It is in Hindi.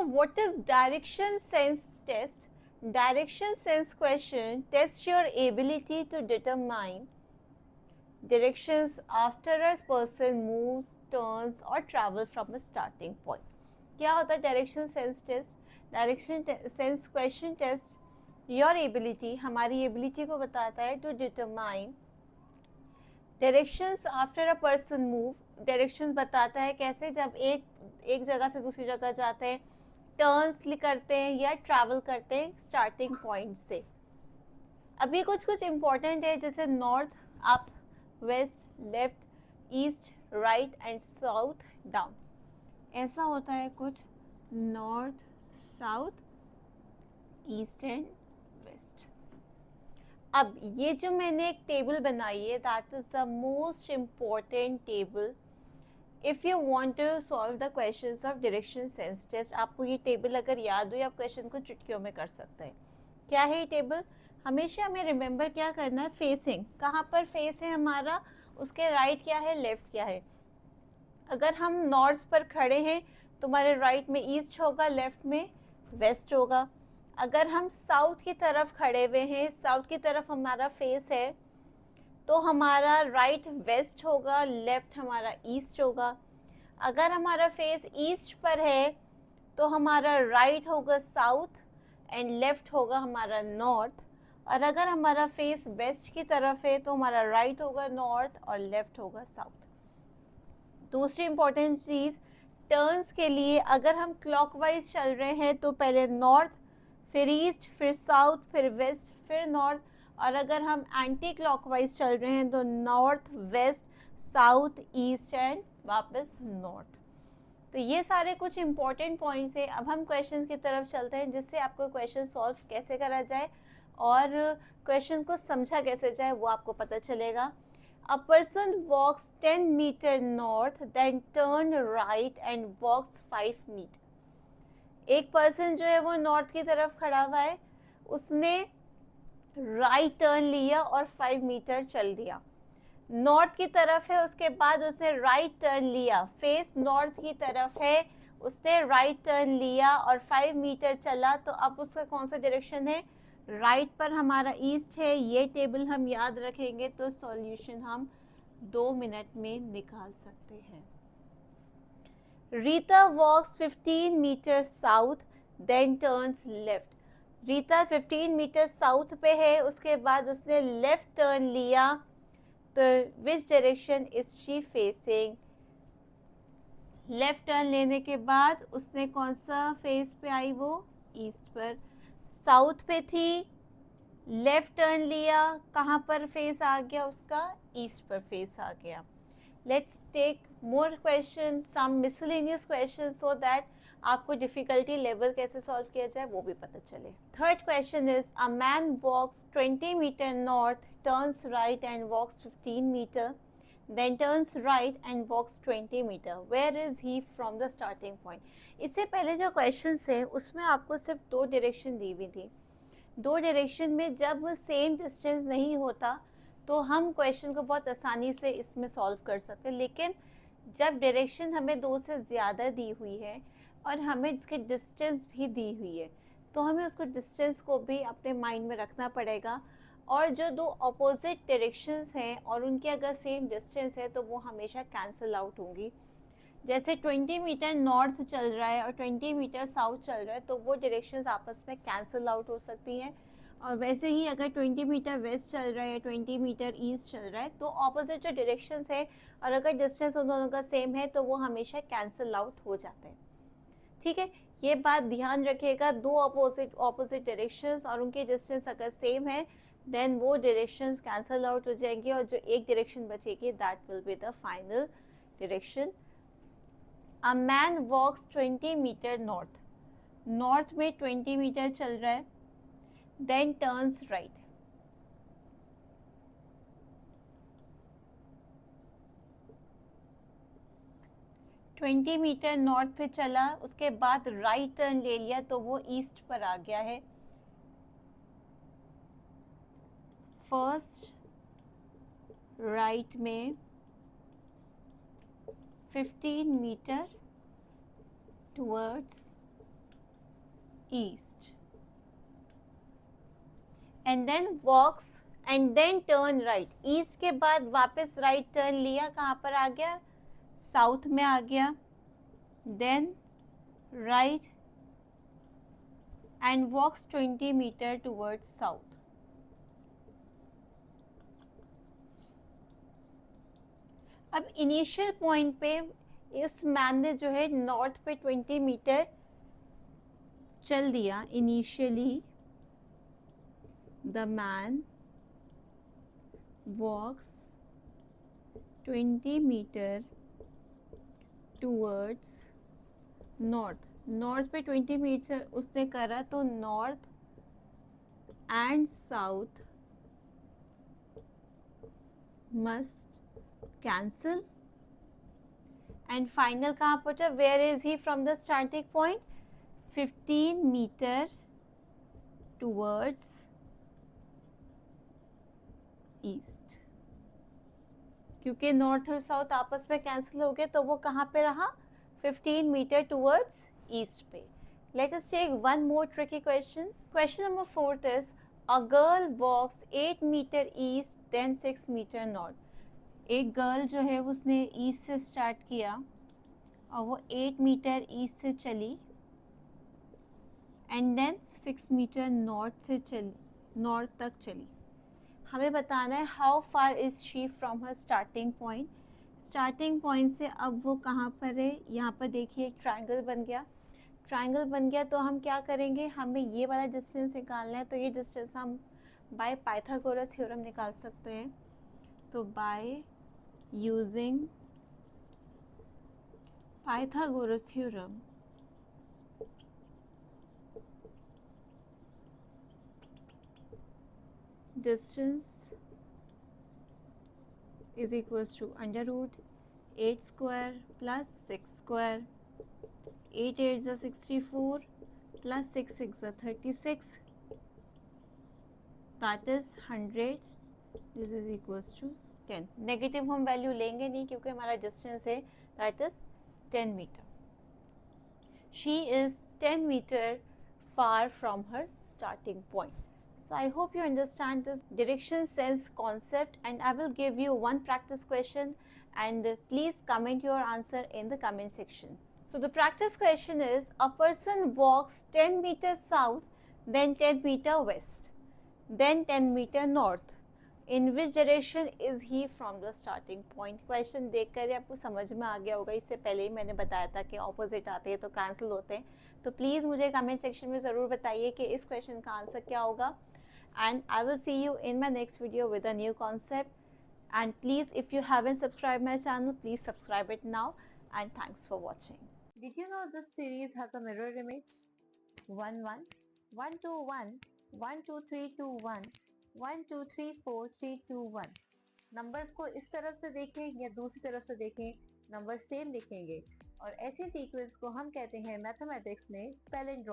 what is direction sense test? Direction sense question tests your ability to determine directions after a person moves, turns or travel from a starting point. क्या होता है direction sense test? Direction sense question test your ability, हमारी एबिलिटी को बताता है to determine directions after a person move. Directions बताता है कैसे जब एक जगह से दूसरी जगह जाते हैं, टर्न्स करते हैं या ट्रैवल करते हैं स्टार्टिंग पॉइंट से. अभी कुछ इम्पोर्टेंट है जैसे north up, west, left, east, right and south, down. ऐसा होता है कुछ north, south, east and west. अब ये जो मैंने एक टेबल बनाई है, that is the most important table if you want to solve the questions of direction sense test. आपको ये टेबल अगर याद हो, आप क्वेश्चन को चुटकियों में कर सकते हैं. क्या है ये टेबल? हमेशा हमें रिमेंबर क्या करना है, फेसिंग. कहाँ पर फेस है हमारा, उसके राइट क्या है, लेफ्ट क्या है. अगर हम नॉर्थ पर खड़े हैं तो हमारे राइट में ईस्ट होगा, लेफ्ट में वेस्ट होगा. अगर हम साउथ की तरफ खड़े हुए हैं, साउथ की तरफ हमारा फेस है, तो हमारा राइट वेस्ट होगा, लेफ्ट हमारा ईस्ट होगा. अगर हमारा फेस ईस्ट पर है तो हमारा राइट होगा साउथ एंड लेफ्ट होगा हमारा नॉर्थ. और अगर हमारा फेस वेस्ट की तरफ है तो हमारा राइट होगा नॉर्थ और लेफ्ट होगा साउथ. दूसरी इंपॉर्टेंट चीज़, टर्न्स के लिए अगर हम क्लॉकवाइज चल रहे हैं तो पहले नॉर्थ, फिर ईस्ट, फिर साउथ, फिर वेस्ट, फिर नॉर्थ. और अगर हम एंटी क्लॉकवाइज चल रहे हैं तो north, west, south, east and वापस नॉर्थ. तो ये सारे कुछ इंपॉर्टेंट पॉइंट्स हैं. अब हम क्वेश्चन की तरफ चलते हैं जिससे आपको क्वेश्चन सॉल्व कैसे करा जाए और क्वेश्चन को समझा कैसे जाए वो आपको पता चलेगा. A person walks 10 meter north, then turn right and walks 5 meter. एक पर्सन जो है वो नॉर्थ की तरफ खड़ा हुआ है, उसने राइट टर्न लिया और 5 मीटर चल दिया. नॉर्थ की तरफ है, उसके बाद उसने राइट टर्न लिया, फेस नॉर्थ की तरफ है, उसने राइट टर्न लिया और 5 मीटर चला. तो अब उसका कौन सा डायरेक्शन है, राइट पर हमारा ईस्ट है. ये टेबल हम याद रखेंगे तो सॉल्यूशन हम 2 मिनट में निकाल सकते हैं. Rita walks 15 metre south then turns left. Rita 15 metre south पे है, उसके बाद उसने लेफ्ट टर्न लिया. तो which direction is she facing? Left turn लेने के बाद उसने कौन सा फेस पे आई, वो ईस्ट पर. साउथ पे थी, लेफ्ट टर्न लिया, कहाँ पर फेस आ गया उसका, ईस्ट पर फेस आ गया. Let's take more question, some miscellaneous question, so that आपको डिफिकल्टी लेवल कैसे सॉल्व किया जाए वो भी पता चले. Third question is, a man walks 20 metre north, turns right and walks 15 metre, then turns right and walks 20 meter. Where is he from the starting point? इससे पहले जो क्वेश्चंस थे उसमें आपको सिर्फ 2 डायरेक्शन दी हुई थी. 2 डायरेक्शन में जब सेम डिस्टेंस नहीं होता तो हम क्वेश्चन को बहुत आसानी से इसमें सॉल्व कर सकते हैं. लेकिन जब डायरेक्शन हमें 2 से ज़्यादा दी हुई है और हमें इसकी डिस्टेंस भी दी हुई है तो हमें उसको डिस्टेंस को भी अपने माइंड में रखना पड़ेगा. और जो 2 अपोजिट डायरेक्शंस हैं और उनके अगर सेम डिस्टेंस है तो वो हमेशा कैंसिल आउट होंगी. जैसे 20 मीटर नॉर्थ चल रहा है और 20 मीटर साउथ चल रहा है तो वो डायरेक्शंस आपस में कैंसिल आउट हो सकती हैं. और वैसे ही अगर 20 मीटर वेस्ट चल रहा है, 20 मीटर ईस्ट चल रहा है तो ऑपोजिट जो डायरेक्शंस है और अगर डिस्टेंस उन दोनों का सेम है तो वो हमेशा कैंसिल आउट हो जाते हैं. ठीक है, ये बात ध्यान रखिएगा. 2 अपोजिट डायरेक्शंस और उनके डिस्टेंस अगर सेम है देन वो डायरेक्शंस कैंसिल आउट हो जाएंगे और जो एक डायरेक्शन बचेगी that will be the final direction. A man walks 20 metre north, north में 20 मीटर चल रहा है, then turns right. Twenty metre north पे चला, उसके बाद राइट टर्न ले लिया तो वो ईस्ट पर आ गया है. फर्स्ट राइट में 15 metre towards east, and then walks and then turn right. east के बाद वापस right turn लिया, कहाँ पर आ गया, south में आ गया, then right and walks 20 meter towards south. अब इनिशियल पॉइंट पे इस मैन ने जो है नॉर्थ पे 20 मीटर चल दिया. Initially the man walks 20 metre towards north. North पे 20 मीटर उसने करा, तो north and south must cancel. And final कहाँ पहुंचा, where is he from the starting point, 15 metre towards east. क्योंकि नॉर्थ और साउथ आपस में कैंसिल हो गए, तो वो कहाँ पे रहा, 15 मीटर टूवर्ड्स ईस्ट पे. Let us take one more tricky question. Question number 4 is a girl walks 8 metre east then 6 metre north. एक गर्ल जो है उसने ईस्ट से स्टार्ट किया और वो 8 मीटर ईस्ट से चली एंड देन 6 मीटर नॉर्थ तक चली. हमें बताना है how far is she from her starting point. Starting point से अब वो कहाँ पर है, यहाँ पर देखिए एक ट्रायंगल बन गया. ट्रायंगल बन गया तो हम क्या करेंगे, हमें ये वाला डिस्टेंस निकालना है. तो ये डिस्टेंस हम बाय पाइथागोरस थ्योरम निकाल सकते हैं. तो by using Pythagoras theorem distance is equals to under root 8 square plus 6 square. 8 8s are 64 plus 6 6 are 36. That is 100. This is equals to 10. Negative हम वैल्यू लेंगे नहीं क्योंकि हमारा डिस्टेंस है that is 10 meter. She is 10 meter far from her starting point. So I hope you understand this direction sense concept, and I will give you one practice question, and please comment your answer in the comment section. So the practice question is, a person walks 10 meters south, then 10 meter west, then 10 meter north. In which direction is he from the starting point? Question देखकर ही आपको समझ में आ गया होगा. इससे पहले ही मैंने बताया था कि ऑपोजिट आते हैं तो कैंसिल होते हैं. तो प्लीज़ मुझे कमेंट सेक्शन में ज़रूर बताइए कि इस क्वेश्चन का आंसर क्या होगा. And I will see you in my next video with a new concept. And please, if you haven't subscribed my channel, please subscribe it now. And thanks for watching. Did you know this series has a mirror image? 1 1 1 2 1 1 2 3 2 1 1 2 3 4 3 2 1. Numbers को इस तरफ से देखें या दूसरी तरफ से देखें, नंबर सेम दिखेंगे. और ऐसे सीक्वेंस को हम कहते हैं मैथमेटिक्स में पैलिंड्रोम.